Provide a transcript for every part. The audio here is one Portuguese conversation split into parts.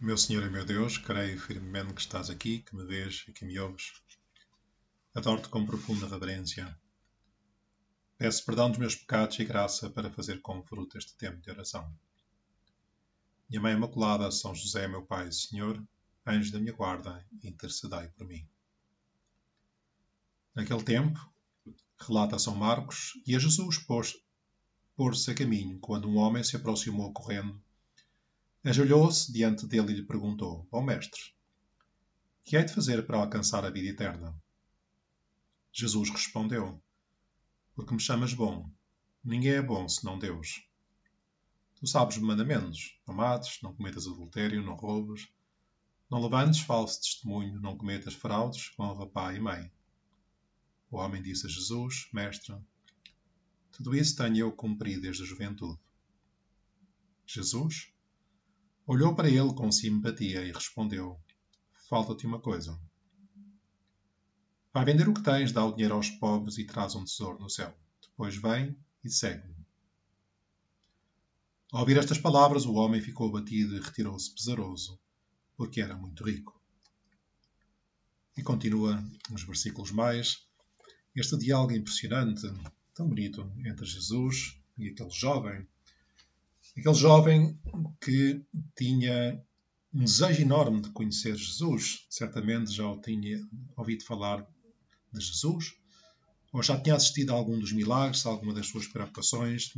Meu Senhor e meu Deus, creio firmemente que estás aqui, que me vês e que me ouves. Adoro-te com profunda reverência. Peço perdão dos meus pecados e graça para fazer com fruto este tempo de oração. Minha Mãe Imaculada, São José, meu Pai e Senhor, anjos da minha guarda, intercedei por mim. Naquele tempo, relata São Marcos, e a Jesus pôs-se a caminho, quando um homem se aproximou correndo, ajoelhou-se diante dele e lhe perguntou: Bom mestre, que hei de fazer para alcançar a vida eterna? Jesus respondeu: Porque me chamas bom? Ninguém é bom senão Deus. Tu sabes os mandamentos: não mates, não cometas adultério, não roubes, não levantes falso testemunho, não cometas fraudes, honra pai e mãe. O homem disse a Jesus: Mestre, tudo isso tenho eu cumprido desde a juventude. Jesus olhou para ele com simpatia e respondeu: Falta-te uma coisa. Vai vender o que tens, dá o dinheiro aos pobres e traz um tesouro no céu. Depois vem e segue-me. Ao ouvir estas palavras, o homem ficou abatido e retirou-se pesaroso, porque era muito rico. E continua nos versículos mais este diálogo impressionante, tão bonito, entre Jesus e aquele jovem. Aquele jovem que tinha um desejo enorme de conhecer Jesus. Certamente já o tinha ouvido falar de Jesus, ou já tinha assistido a algum dos milagres, a alguma das suas preocupações.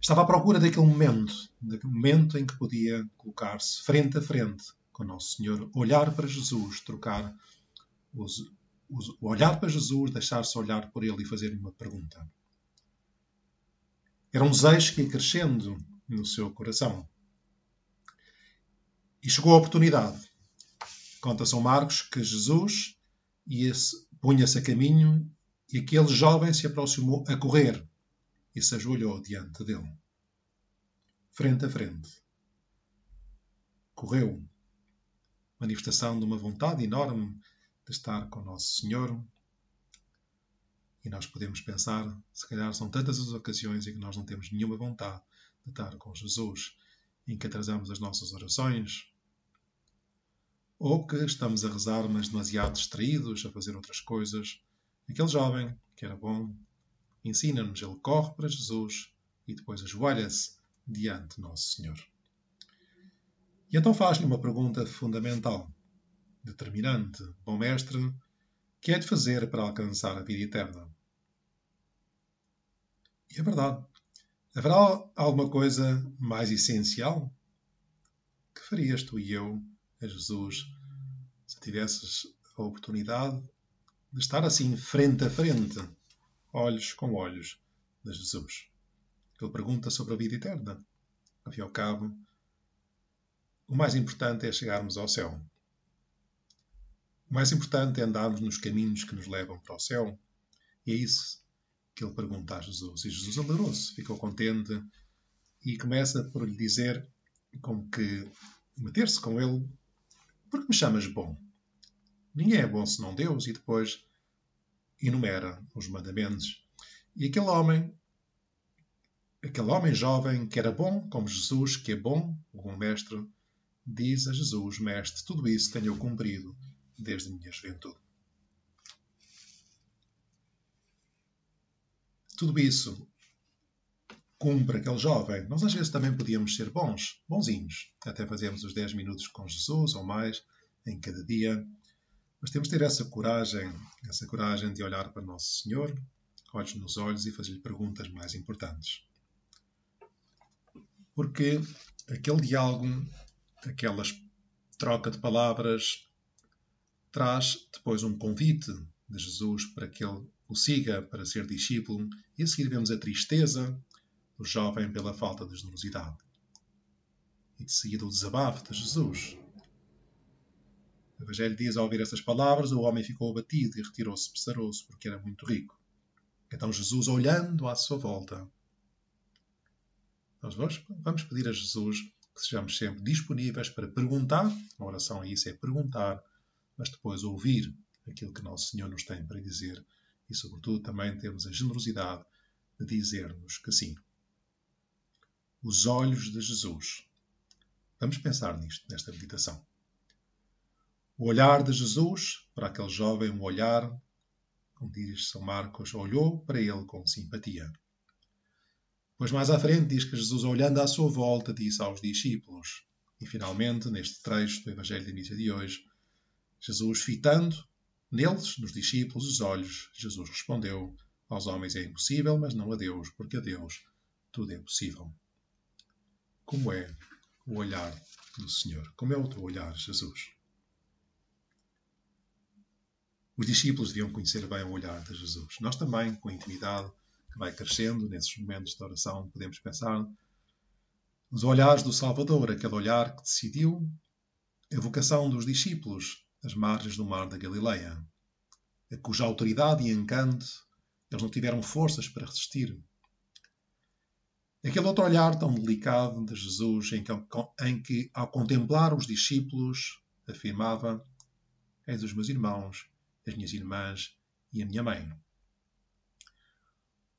Estava à procura daquele momento em que podia colocar-se frente a frente com Nosso Senhor, olhar para Jesus, trocar olhar para Jesus, deixar-se olhar por Ele e fazer-lhe uma pergunta. Era um desejo que ia crescendo no seu coração. E chegou a oportunidade. Conta São Marcos que Jesus punha-se a caminho e aquele jovem se aproximou a correr e se ajoelhou diante dele. Frente a frente. Correu. Manifestação de uma vontade enorme de estar com Nosso Senhor. E nós podemos pensar, se calhar são tantas as ocasiões em que nós não temos nenhuma vontade de estar com Jesus, em que atrasamos as nossas orações, ou que estamos a rezar, mas demasiado distraídos, a fazer outras coisas. Aquele jovem, que era bom, ensina-nos, ele corre para Jesus e depois ajoelha-se diante de Nosso Senhor. E então faz-lhe uma pergunta fundamental, determinante. Bom mestre, que é de fazer para alcançar a vida eterna? E é verdade. Haverá alguma coisa mais essencial? Que farias tu e eu a Jesus se tivesses a oportunidade de estar assim frente a frente, olhos com olhos de Jesus? Ele pergunta sobre a vida eterna. Ao fim e ao cabo, o mais importante é chegarmos ao céu. O mais importante é andarmos nos caminhos que nos levam para o céu. E é isso que ele pergunta a Jesus. E Jesus alegrou-se, ficou contente e começa por lhe dizer, como que meter-se com ele: porque me chamas bom? Ninguém é bom senão Deus. E depois enumera os mandamentos. E aquele homem jovem que era bom, como Jesus, que é bom, o bom mestre, diz a Jesus: Mestre, tudo isso tenho eu cumprido desde a minha juventude. Tudo isso cumpre aquele jovem. Nós às vezes também podíamos ser bonzinhos. Até fazemos os 10 minutos com Jesus ou mais em cada dia. Mas temos de ter essa coragem de olhar para Nosso Senhor, olhos nos olhos, e fazer-lhe perguntas mais importantes. Porque aquele diálogo, aquela troca de palavras, traz depois um convite de Jesus para que ele o siga para ser discípulo, e a seguir vemos a tristeza do jovem pela falta de generosidade. E de seguida o desabafo de Jesus. O Evangelho diz: ao ouvir estas palavras, o homem ficou abatido e retirou-se pesaroso, porque era muito rico. Então Jesus, olhando à sua volta, nós vamos pedir a Jesus que sejamos sempre disponíveis para perguntar. A oração é isso, é perguntar, mas depois ouvir aquilo que Nosso Senhor nos tem para dizer e, sobretudo, também termos a generosidade de dizer-nos que sim. Os olhos de Jesus. Vamos pensar nisto, nesta meditação. O olhar de Jesus para aquele jovem, um olhar, como diz São Marcos, olhou para ele com simpatia. Pois mais à frente diz que Jesus, olhando à sua volta, disse aos discípulos. E finalmente, neste trecho do Evangelho da missa de hoje, Jesus, fitando neles, nos discípulos, os olhos, Jesus respondeu: aos homens é impossível, mas não a Deus, porque a Deus tudo é possível. Como é o olhar do Senhor? Como é o teu olhar, Jesus? Os discípulos deviam conhecer bem o olhar de Jesus. Nós também, com a intimidade que vai crescendo, nesses momentos de oração, podemos pensar nos olhares do Salvador, aquele olhar que decidiu a vocação dos discípulos às margens do mar da Galileia, a cuja autoridade e encanto eles não tiveram forças para resistir. Aquele outro olhar tão delicado de Jesus em que ao contemplar os discípulos, afirmava: és os meus irmãos, as minhas irmãs e a minha mãe.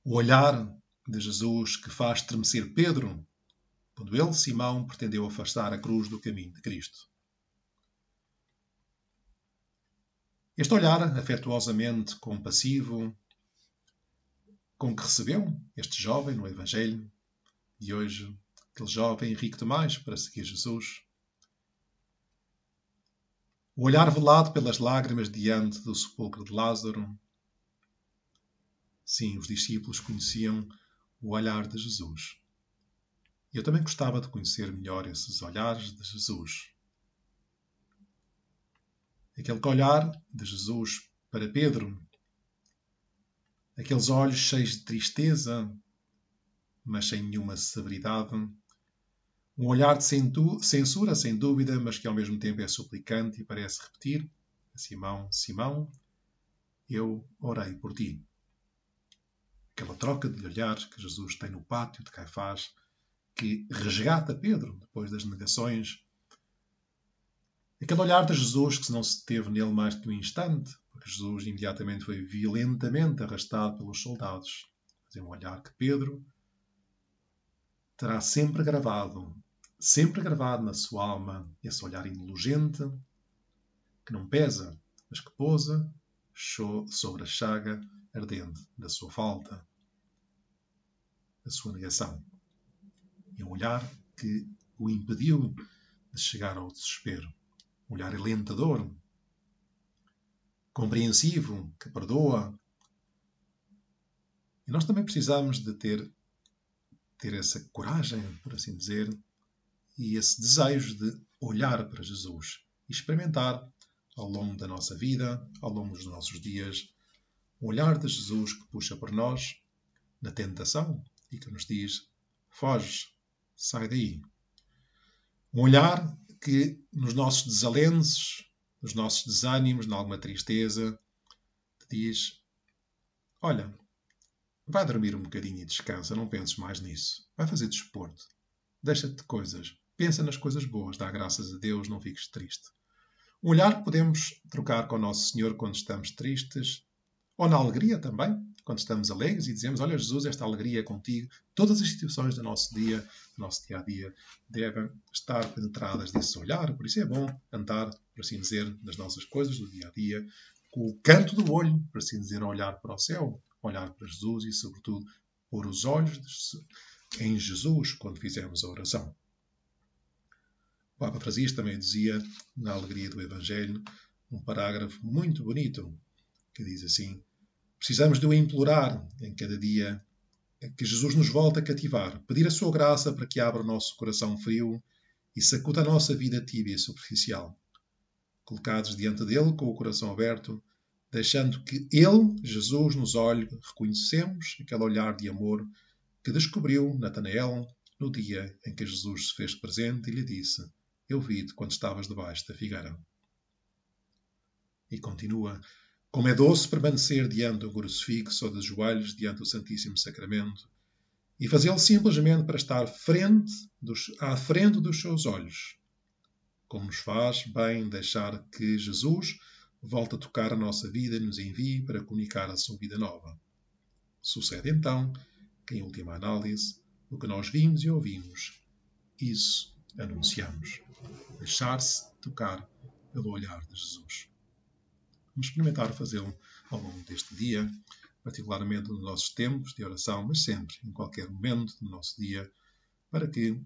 O olhar de Jesus que faz estremecer Pedro, quando ele, Simão, pretendeu afastar a cruz do caminho de Cristo. Este olhar afetuosamente compassivo com que recebeu este jovem no Evangelho de hoje, aquele jovem rico demais para seguir Jesus. O olhar velado pelas lágrimas diante do sepulcro de Lázaro. Sim, os discípulos conheciam o olhar de Jesus. Eu também gostava de conhecer melhor esses olhares de Jesus. Aquele olhar de Jesus para Pedro. Aqueles olhos cheios de tristeza, mas sem nenhuma severidade. Um olhar de censura, sem dúvida, mas que ao mesmo tempo é suplicante e parece repetir: Simão, Simão, eu orei por ti. Aquela troca de olhares que Jesus tem no pátio de Caifás, que resgata Pedro depois das negações. Aquele olhar de Jesus que não se deteve nele mais de um instante, porque Jesus imediatamente foi violentamente arrastado pelos soldados. Mas é um olhar que Pedro terá sempre gravado na sua alma, esse olhar indulgente, que não pesa, mas que pousa sobre a chaga ardente da sua falta, da sua negação. É um olhar que o impediu de chegar ao desespero. Um olhar alentador, compreensivo, que perdoa. E nós também precisamos de ter essa coragem, por assim dizer, e esse desejo de olhar para Jesus e experimentar ao longo da nossa vida, ao longo dos nossos dias, o olhar de Jesus que puxa por nós na tentação e que nos diz: foge, sai daí. Um olhar que nos nossos desalentos, nos nossos desânimos, em alguma tristeza, te diz: olha, vai dormir um bocadinho e descansa, não penses mais nisso. Vai fazer desporto. Deixa-te de coisas. Pensa nas coisas boas, dá graças a Deus, não fiques triste. Um olhar que podemos trocar com o nosso Senhor quando estamos tristes, ou na alegria também, quando estamos alegres e dizemos: olha Jesus, esta alegria é contigo. Todas as situações do nosso dia-a-dia, devem estar penetradas desse olhar. Por isso é bom andar, por assim dizer, nas nossas coisas do dia-a-dia, com o canto do olho, por assim dizer, a olhar para o céu, olhar para Jesus e, sobretudo, pôr os olhos em Jesus quando fizermos a oração. O Papa Francisco também dizia, na alegria do Evangelho, um parágrafo muito bonito, que diz assim: precisamos de o implorar em cada dia, que Jesus nos volte a cativar, pedir a sua graça para que abra o nosso coração frio e sacuda a nossa vida tíbia e superficial. Colocados diante dele, com o coração aberto, deixando que ele, Jesus, nos olhe, reconhecemos aquele olhar de amor que descobriu Natanael no dia em que Jesus se fez presente e lhe disse: eu vi-te quando estavas debaixo da figueira. E continua: como é doce permanecer diante do crucifixo ou de joelhos diante do Santíssimo Sacramento e fazê-lo simplesmente para estar à frente dos seus olhos. Como nos faz bem deixar que Jesus volte a tocar a nossa vida e nos envie para comunicar a sua vida nova. Sucede então que, em última análise, o que nós vimos e ouvimos, isso anunciamos. Deixar-se tocar pelo olhar de Jesus. Vamos experimentar fazê-lo ao longo deste dia, particularmente nos nossos tempos de oração, mas sempre, em qualquer momento do nosso dia, para que,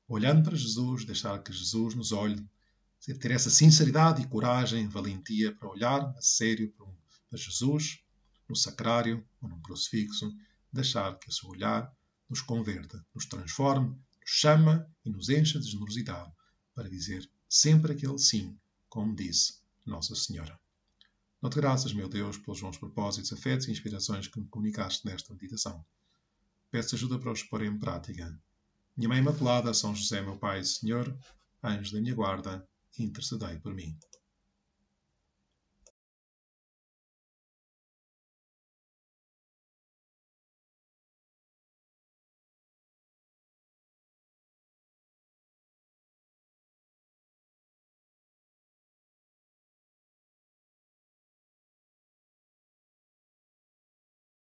olhando para Jesus, deixar que Jesus nos olhe, ter essa sinceridade e coragem, valentia para olhar a sério para Jesus, no sacrário ou num crucifixo, deixar que o seu olhar nos converta, nos transforme, nos chama e nos encha de generosidade para dizer sempre aquele sim, como disse Nossa Senhora. Dou-te graças, meu Deus, pelos bons propósitos, afetos e inspirações que me comunicaste nesta meditação. Peço ajuda para os pôr em prática. Minha Mãe Imaculada, São José, meu Pai e Senhor, anjo da minha guarda, intercedei por mim.